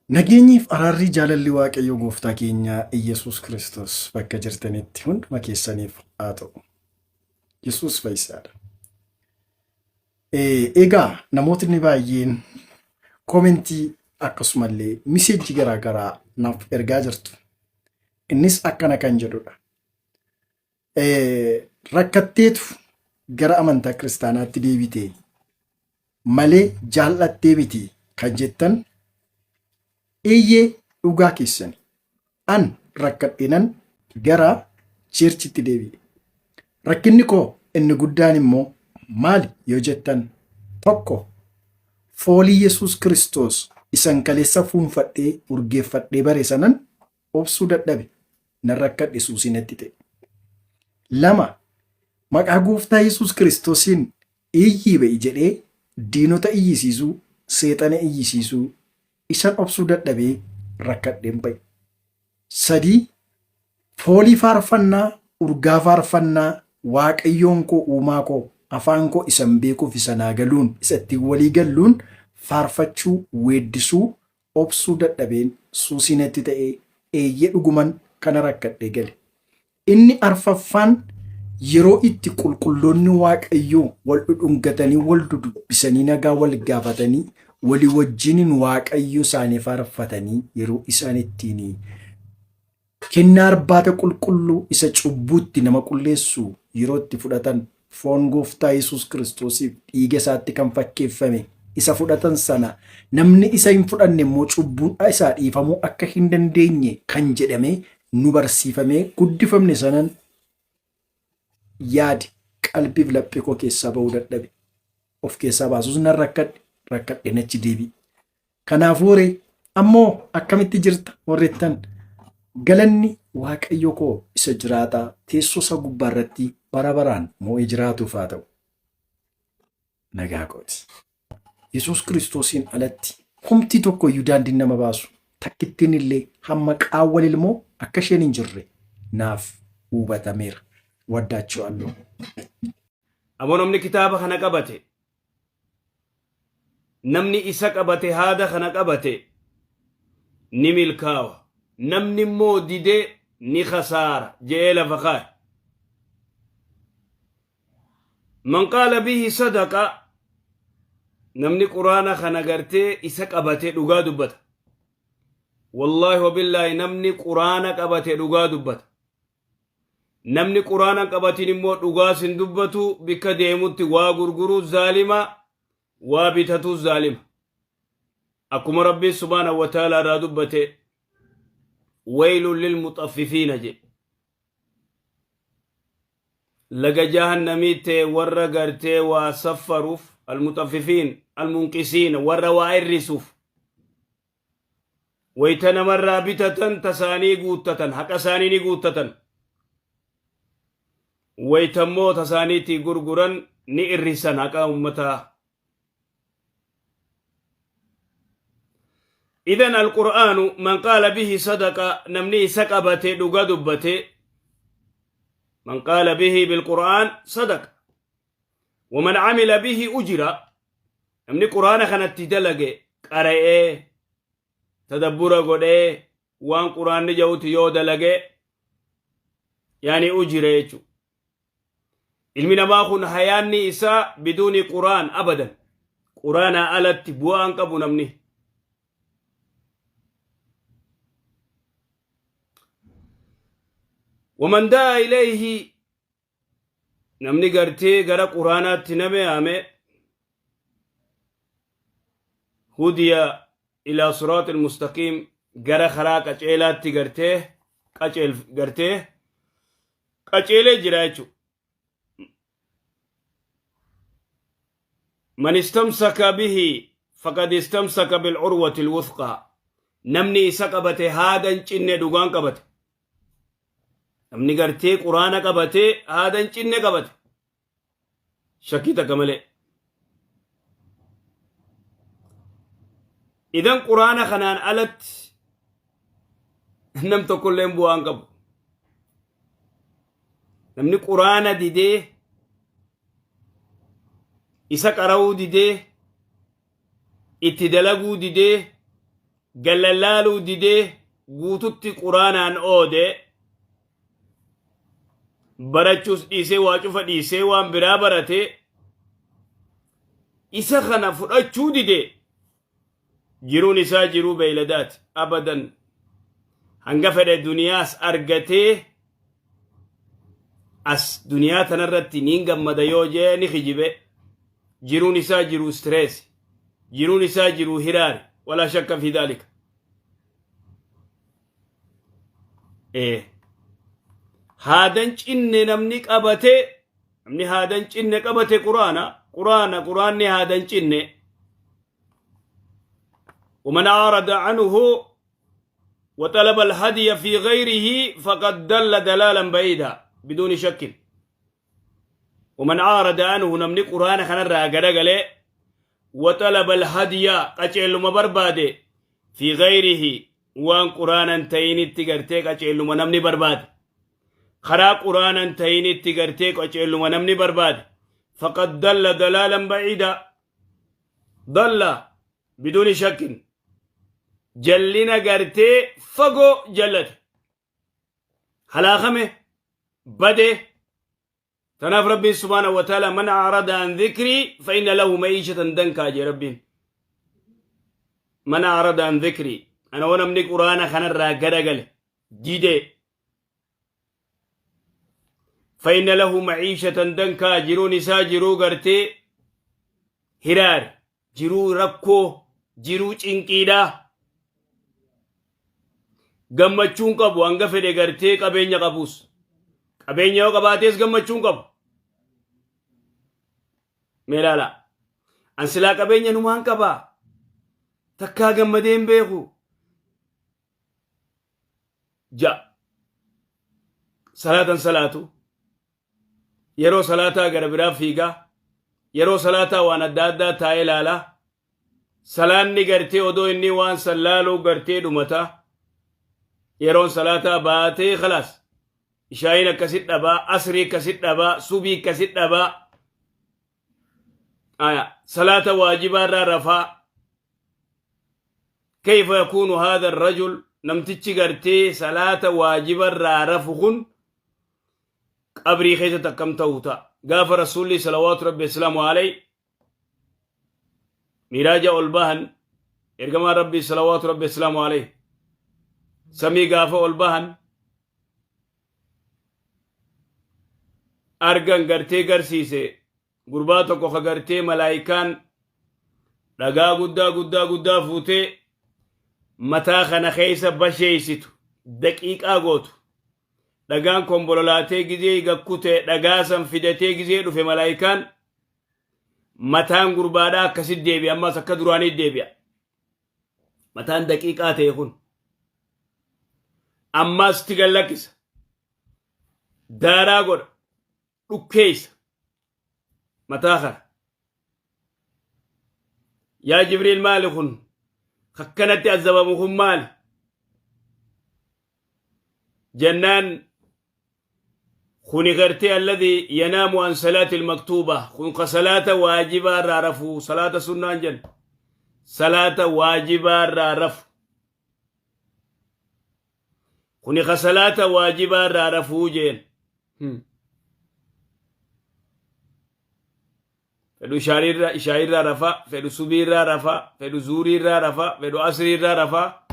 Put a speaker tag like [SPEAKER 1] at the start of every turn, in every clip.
[SPEAKER 1] Nageenyiif araarri jaalalli Waaqayyo gooftaa keenya Iyyasuus Kiristoos bakka jirtanitti hunduma keessaniif haa ta'u. Yesuus fayyisaadha. Egaa namootni baay'een koomentii akkasumallee miseejii garaagaraa naaf ergaa jirtu. Innis akkana kan jedhudha. Rakkatteetu gara amantaa kiristaanaatti deebitee malee jaallattee miti kan jettan eeyyee dhugaa keessani. An rakkadhinan gara cheerchitti deebi'e. Rakkinni koo inni guddaan immoo maali yoo jettan tokko foolii Yesuus Kiristoos isan kaleessa fuunfadhee urgeeffadhee bare sanan obsuu dadhabe nan rakkadhe sinatti ta'e. Lama maqaa gooftaa Yesuus Kiristoosiin iyyii ba'i jedhee diinota iyyisiisuu seexana iyyisiisuu isan obsuu dadhabee rakkadheen ba'e. Sadii foolii faarfannaa urgaa faarfannaa Waaqayyoon koo uumaa koo afaan koo isan beekuuf isanaa galuun isatti walii galluun faarfachuu weeddisuu obsuu dadhabeen sinatti ta'ee eeyyee dhuguman kana rakkadhee gale. Inni arfaffaan yeroo itti qulqulloonni Waaqayyoo wal dhudhungatanii wal dudubbisanii nagaa wal gaafatanii walii wajjiniin Waaqayyo isaanii faarfatanii yeroo isaan ittiin kennaa arbaata qulqulluu isa cubbuutti nama qulleessu yeroo itti fudhatan foon gooftaa Yesuus Kiristoosiif dhiiga isaatti kan fakkeeffame isa fudhatan sana namni isa hin fudhanne immoo cubbuun isaa dhiifamuu akka hin dandeenye kan jedhame nu barsiifamee guddifamne sanan yaadi qalbiif laphee koo keessaa ba'uu dadhabe. Of keessaa baasuus nan rakkadhe nachi deebi. Kanaafuu ree ammoo akkamitti jirta warrettan galanni Waaqayyo koo isa jiraataa teessoo isaa gubbaa irratti bara baraan moo'ee jiraatuuf haa ta'u. Nagaa kooti. Yesuus Kiristoosiin alatti humti tokko iyyuu daandiin nama baasu takkittiin illee hamma qaawwal ilmoo akka isheen hin jirre naaf hubatameera. Waddaachuu alloo.
[SPEAKER 2] Ammoo namni kitaaba kana qabate namni isa qabate haada kana qabate ni milkaawa. Namni immoo didee ni khasaara jee lafa kaa'e. Man qaala bihi sadaqa namni quraana kana gartee isa qabate dhugaa dubbata. Wallaahi wabillaahi namni quraana qabate dhugaa dubbata. Namni quraana qabatin immoo dhugaa sin dubbatu bikka deemutti waa gurguruu zaalima waa bitatu zaalima. Akkuma Rabbiin subhaanahu wa ta'aalaa irraa dubbate waylun lilmuxaffifiina jedhe. Laga jahannamiitti warra gartee waa saffaruuf almuxaffifiin almunqisiina warra waa irrisuuf wayta namarraa bitatan tasaanii guuttatan haqa isaanii ni guuttatan waytammoo tasaaniitii gurguran ni irrisan haqa ummataa. إذن القرآن من قال به صدق نمني سقبته دغا دبته من قال به بالقرآن صدق ومن عمل به أجر نمني قرآن خنت دلق قرأ تدبر قد وان قرآن نجوت يو دلق يعني أجر يجو علمنا ما خن حياني إساء بدون قرآن أبدا قرآن ألت بوان قبو نمني ومن دعا إليه نمني قرتي قرأ قرآنات نمي آمي هدي إلى صراط المستقيم قرأ خراق أجعلات قرتي أجعل قرتي أجعل جرايتو من استمسك به فقد استمسك بالعروة الوثقى نمني سقبته هذا انشن دوغان قبته namni gartee quraana qabatee haadan cinne qabate shakkii takka malee. Idan quraana kanaan alatti nam tokkolleen bu'aan qabu. Namni quraana didee isa qara'uu didee itti dalaguu didee gallalaaluu didee guututti quraanaan oode barachuus dhiisee waa cufa dhiisee waan biraa barate isa kana fudhachuu dide jiruun isaa jiruu beeyladaati abadan hanga fedhe duniyaas argatee as duniyaa tanarratti niin gammada yoo jee ni hijibe jiruun isaa jiruu stress jiruun isaa jiruu hiraari wala shakka fi dhalika haadan cinne namni qabate namni haadan cinne qabate quraanni haadan cinne ومن أعرض عنه وطلب الهدي في غيره فقد دل دلالا بعيدا بدون شك ومن أعرض عنه نمني قرآن خنرا قرقل وطلب الهدي قجل مبرباد في غيره وان قرآن تيني تقرتك قجل منمني برباد خرا قرآن تيني تقرتك قجل منمني برباد فقد دل دلالا بعيدا ضل بدون شك جلنا قرتي فقو جلت هلاخمه بده تناف ربي سبحانه وتعالى من أعرض عن ذكري فإن له معيشة دنكا جي ربي من أعرض عن ذكري أنا وانا من قرآن خنرا قرقل جيدي فإن له معيشة دنكا جرو نساء جرو قرتي هرار جرو ربكو جرو چنقيدا gammachuun qabu hanga fedhe gartee qabeenya qabus qabeenya yoo qabaatees gammachuun qabu meelaala an silaa qabeenya numaan qabaa takkaa gammadeen beeku ja salaatan salaatu yeroo salaataa gara biraa fiigaa yeroo salaataa waan adda addaa taa'ee laala salaanni gartee odoo inni waan sallaaluu gartee dhumataa يرون صلاة باتي خلاص إشاين كسيد دبا أسري كسيد دبا صبي كسيد دبا صلاة واجبة رفا كيف يكون هذا الرجل نمتشي قرتي صلاة واجبة رفخن قبري خيزة كم توتا قاف رسول صلوات ربي السلام عليه مراجع البهن إرقما ربي صلوات ربي السلام عليه سمي قافة البهن أرغن غرتي غرسيسي غرباتو كوخ غرتي ملايكان لغا قدا فوتي متا خنا خيسة بشيستو دقيقة غوتو لغان كومبولولاتي غزي غكوتي لغاسم فيدتي غزي دو ملايكان متان غربادا كسيد ديبي أما سكدراني ديبي متان دقيقة تيخون ammas tigallakisa daaraa godha dhukkeeysa mataa kana yaa jibriil maali kun akkanatti azabamu kun maali jennaan kuni gartee alladhi yanaamu an salaati almaktuuba kun ka salaata waajibaa irraa rafu salaata sunnaan jenna salaata waajibaa irraa rafu kuni صلاة واجبة رفوجين فدو شاعر رفا فدو سبير رفا فدو زوري رفا فدو أسري رفا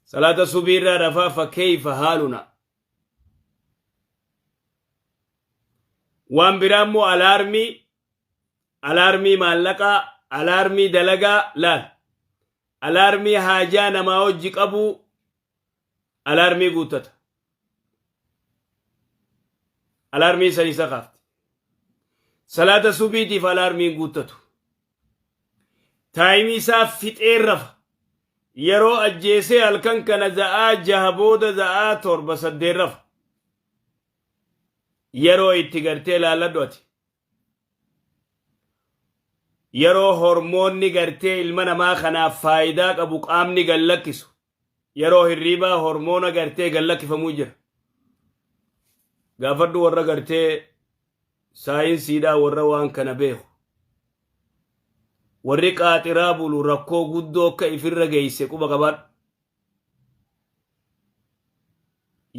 [SPEAKER 2] صلاة سبير رفا فكيف حالنا وان برامو الارمي مالكا الارمي دلقا لا الارمي حاجانا ما وجك أبو الارمي قوتت الارمي سليسا قافت صلاة سبيتي فالارمي قوتت تايمي ساف فتئر رفا يرو أجيسي الكن كان زاء جهبود زاء تورب صدر رفا يرو اتقرتي لالدوتي يرو هرموني قرتي المنا ما خنا فايداك أبو قامني قلقسو yeroo hirriba hormoona gartee gallakkifamuu jira gaafadhu warra gartee saayinsiidhaa warra waan kana beeku warri qaaxiraa bulu rakkoo guddoo akka ifirra geeyse quba qaban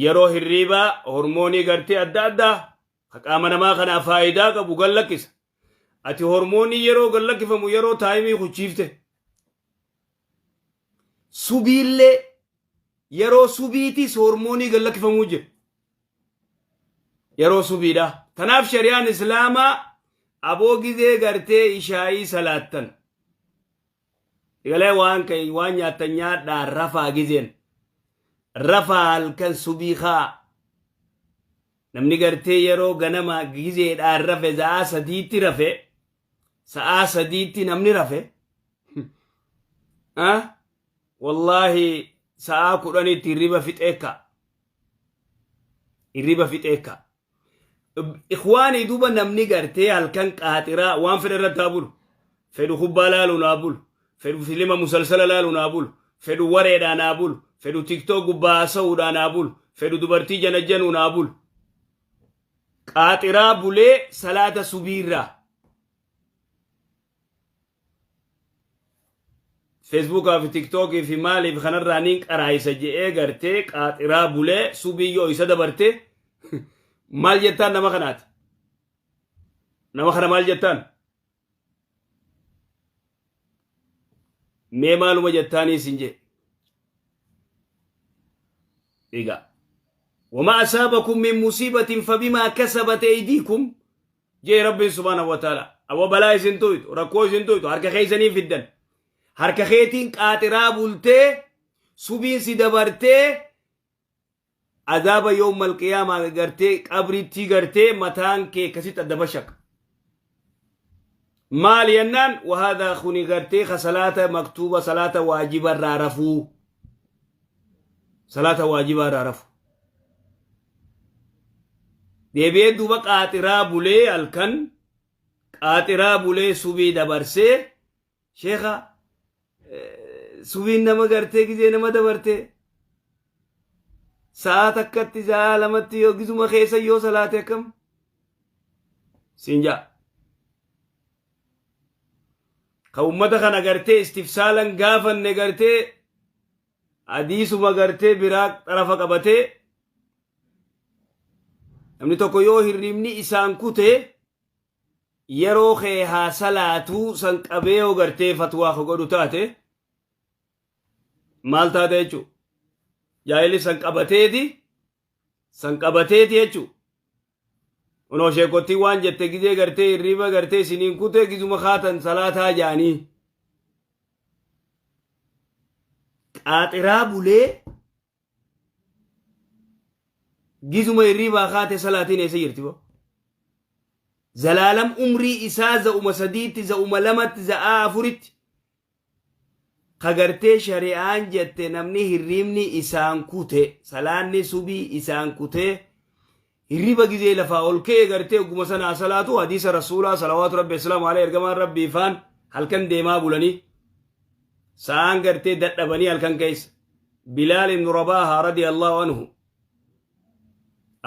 [SPEAKER 2] yeroo hirriibaa hormoonii gartee adda addaa qaama namaa kana faayidaa qabu gallakkisa ati hormoonii yeroo gallakkifamu yeroo taayimii kuchiifte subiillee yeroo subiitis hormoonii gallakkifamuu jira yeroo subiidha tanaaf shari'aan islaamaa aboo gizee gartee ishaayii salaattan igalee waan nyaattan nyaadhaan rafaa gizeen rafaa halkan subii kaa namni gartee yeroo ganama gizeedhaan rafe sa'aa sadiitti namni rafe wallahi sa'aa 10 irriba fixeeka ikhwaani duba namni gartee halkan qaaxiraa waan fedhe irratti haa bulu fedhu kubbaa laalu naa bulu fedhu filima musalsala laalu naa bulu fedhu wareedhaa naa bulu fedhu tiktook gubbaa haasa'uudhaa naa bulu fedhu dubartii janajjanuu naa bulu qaaxiraa bulee salaata subiirraa feesbuukaa fi tiktokii fi maaliif kanarraa niin qaraayisa je'ee gartee qaaxiraa bulee subiyyoo isa dabarte maal jettaan nama kanaati nama kana maal jettaan mee maaluma jettaanii sin je egaa وما أصابكم من مصيبة فبما كسبت أيديكم جاء رب سبحانه وتعالى أو بلاء سنتويت وركوي سنتويت هرك خيسني في الدن هرك خيتين قاترا بولتي سبين سيدبرتي عذاب يوم القيامة غرتي قبرتي غرتي متان كي كسيت الدبشك مال ينان وهذا خوني غرتي خصلاة مكتوبة صلاة واجبة رارفو صلاة واجبة رارفو deebi'ee duba qaaxiraa bulee halkan qaaxiraa bulee subii dabarsee sheekha subiin nama gartee gizee nama dabarte sa'a takkatti sa'a lamatti yoo gizuma keessa yoo salaate akkam sinja ka ummata kana gartee istifsaalan gaafanne gartee hadiisuma gartee biraa xarafa qabatee namni tokko yoo hirribni isaan kute yeroo kee haa salaatuu san qabee yoo gartee fatwaa godhu taate maal taate jechuu jaahilli san qabateeti jechuu unoo sheekottii waan jette gizee gartee hirriba gartee isiniin kute gizuma kaatan salaataa jaanii qaaxiraa bulee gizuma hirriba kaate salaatiin eessa jirti bo zalaalam umrii isaa za'uma sadiitti za'uma lamatti za'aa afuritti kagartee shari'aan jette namni hirribni isaan kute salaanni subii isaan kute hirriba gizee lafaa ol ka'e gartee oguma sanaa salaatu hadiisa rasuulaa salawaatu rabbi islaamu alayhi ergamaan rabbii faan halkan deemaa bulanii sa'aan gartee dadhabanii halkan keessa bilaal ibnu rabaaha radiyallahu anhu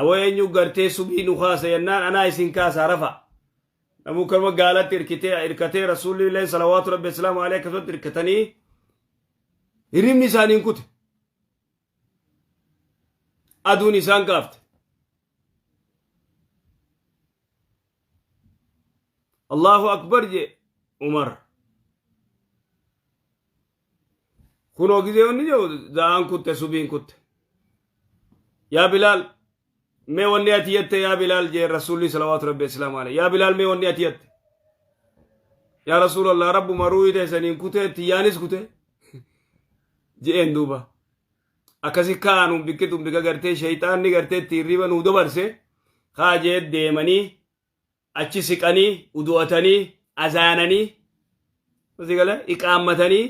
[SPEAKER 2] aweenyu gartee subii nu kaasa yennaan anaa isin kaasa rafa namuu kama gaalatti irkatee rasuulillee salawaatu rabbi islaamu alayhi akkasumatti irkatanii hirribni isaaniin kute aduun isaan kaafte allahu akbar je umar kunoo gizee onni je za'aan kutte subiin kutte yaa bilaal ما وني أتيت يا بلال جي رسول صلوات ربي السلام عليه يا بلال ما وني أتيت يا رسول الله رب مروي ده سنين كته تيانس كته جي اندوبا أكاسي كانوا بكتم بكغرتي شيطان نغرتي تيريبا نودو برسه خاجه ديماني أچي سكاني ودواتاني أزاناني وزي قال إقامتاني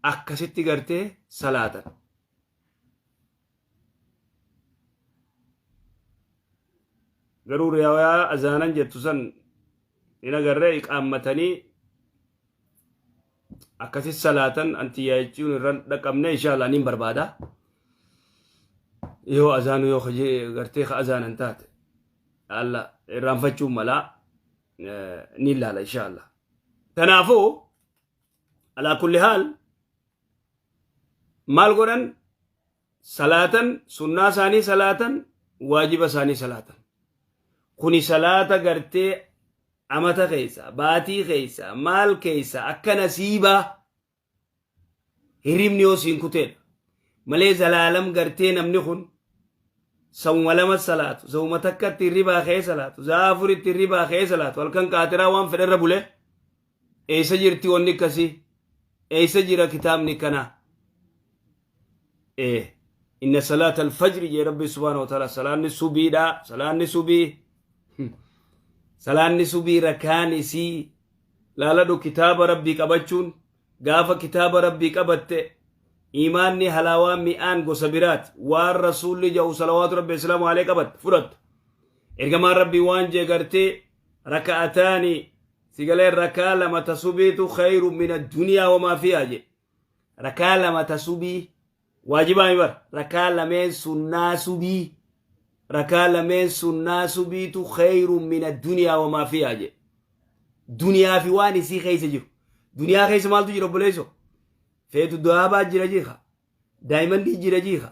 [SPEAKER 2] أكاسي تغرتي صلاة garuu riwaayaa azaanan jettu san ina garree iqaammatanii akkasi salaatan anti yaachuun irran dhaqamne inshallah nin barbaada yoo azaanu yoo gartee ka azaanan taate alla irraanfachuun mala ni laala inshallah تنافو على كل حال مال قرن صلاة سنة ثاني صلاة واجب ثاني صلاة كوني صلاة قرتي أمتا خيسا باتي خيسا مال خيسا أكا نسيبا هرمنيو سينكوتين ملي زلالم قرتي نمنخن سوم لما الصلاة سوم تكت الربا خي صلاة زافر الربا خي صلاة والكن كاترا وان فدر بوله اي سجرتي وني كسي اي سجر كتاب نكنا ايه ان صلاة الفجر يا رب سبحانه وتعالى صلاة الصبي دا صلاة الصبي صلاة الصبي ركان سي لا لا دو كتاب ربي قبچون غاف كتاب ربي قبته إيماني هلاوان مئان قصبرات والرسول جو صلوات ربي السلام عليك قبت فرد إرقما ربي وانجي قرتي ركعتاني سيقال ركع لما تصبيت خير من الدنيا وما فيها جي ركع لما تصبي واجبا يبر ركع لما سنة سبي ركع لما سنة سبيت خير من الدنيا وما فيها جي دنيا في واني سي خيس جيرو دنيا خيس مالتو جيرو بليسو feetu du'aabaa jira jiika daa'imman jira jiika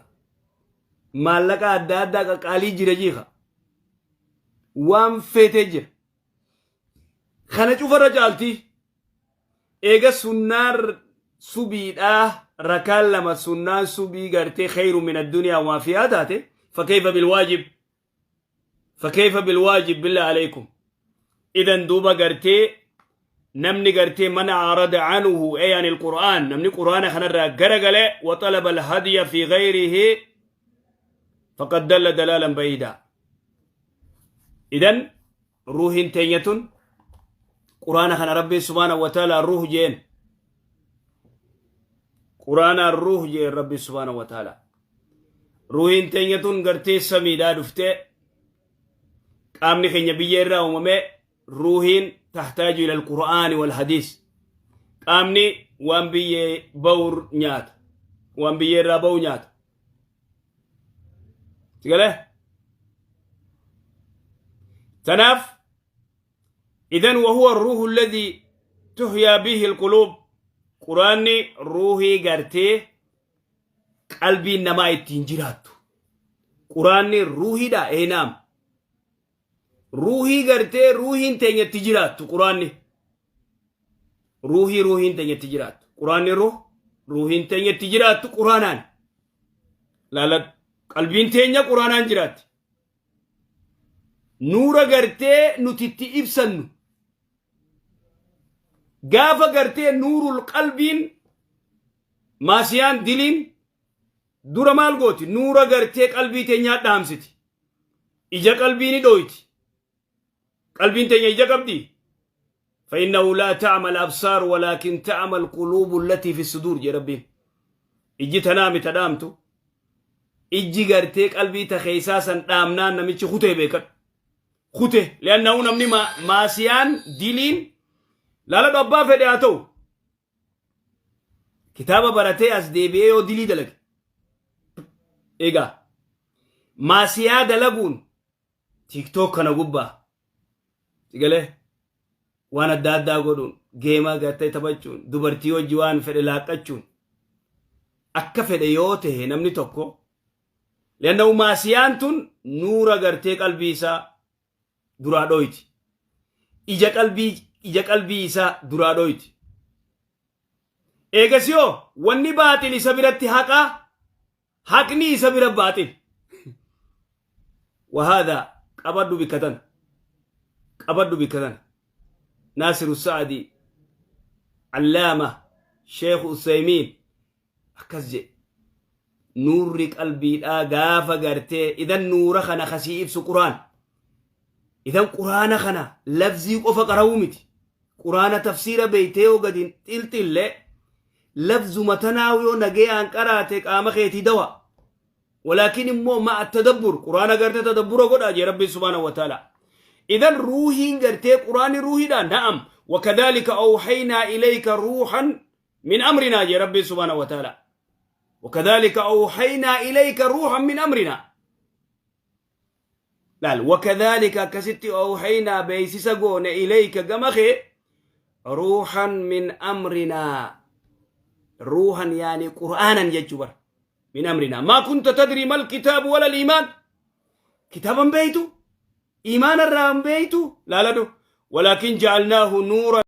[SPEAKER 2] maallaqa adda addaa qaqaalii jira jiika waan feetee jira kana cufarra caalti eega sunnaar subiidhaa rakaan lama sunnaan subii gartee khayru min addunyaa waa fiyaa taate fakkeeyfa bilwaajib billah alaykum idan duuba gartee نمني قرتي من عرض عنه أي عن القرآن نمني قرآن خنرا قرقل وطلب الهدي في غيره فقد دل دلالا بعيدا إذن روح تينية قرآن خن ربي سبحانه وتعالى روح جين قرآن الروح جين ربي سبحانه وتعالى روح تينية قرتي سميدا دفته قامني خنيا بيجيرا وممي روحين تحتاج إلى القرآن والحديث قامني وان بيه بور نيات وان بيه رابو نيات تقاله تناف إذن وهو الروح الذي تحيا به القلوب قرآني روحي قرتي قلبي نما التنجرات قرآني روحي دا اينام روحي قرتي روحي تنية تجرات قرآني روحي تنية تجرات قرآني روحي تنية تجرات قرآنان لا قلبين تنية قرآنان جرات نورا قرتي نتتي إبسن قافا قرتي نور القلبين ماسيان دلين دورا مال قوتي نورا قرتي قلبي تنية دامستي إجا قلبيني دويتي قلبين تنيجا قبدي فإنه لا تعمل أبصار ولكن تعمل قلوب التي في الصدور يا ربي إجي تنامي تدامتو إجي قرتيك قلبي تخيساسا دامنان نميتش خوته بيكت خوته لأنه نمني ماسيان ديلين لا دبا فدياتو كتابة براتي أسديبيو ديلي دلق إيغا ماسيا دلقون تيك توك كان قبا تقاله وانا دادا قولون جيما قرتي تبجون دوبرتيو جوان فدلاقاتشون akka fedhe yoo ta'e namni tokko لأنه maasiyaan nuura gartee qalbii isaa duraa dhoyti ija qalbii isaa duraa dhoyti eegasiyoo wanni baaxil isa biratti haqni isa bira baaxil وهذا qabaddu bikatan ناصر السعدي علامة شيخ عثيمين أكزج نور قلبي غافا غرتي إذا نور خنا خسيب سو قرآن إذا قرآن خنا لفظي قفا قراومتي قرآن تفسير بيتي وقدين تلتل لفظ متناوي نجي عن قراتك آمخيتي دوا ولكن مو مع التدبر قرآن غرتي تدبر قد أجي ربي سبحانه وتعالى إذا روحي غرتي قرآن روحي دا نعم وكذلك أوحينا إليك روحا من أمرنا يا ربي سبحانه وتعالى وكذلك أوحينا إليك روحا من أمرنا لا وكذلك كست أوحينا بيسسقون إليك قمخي روحا من أمرنا روحا يعني قرآنا يجبر من أمرنا ما كنت تدري ما الكتاب ولا الإيمان كتابا بيتو إيمانا رام بيتو لا ولكن جعلناه نورا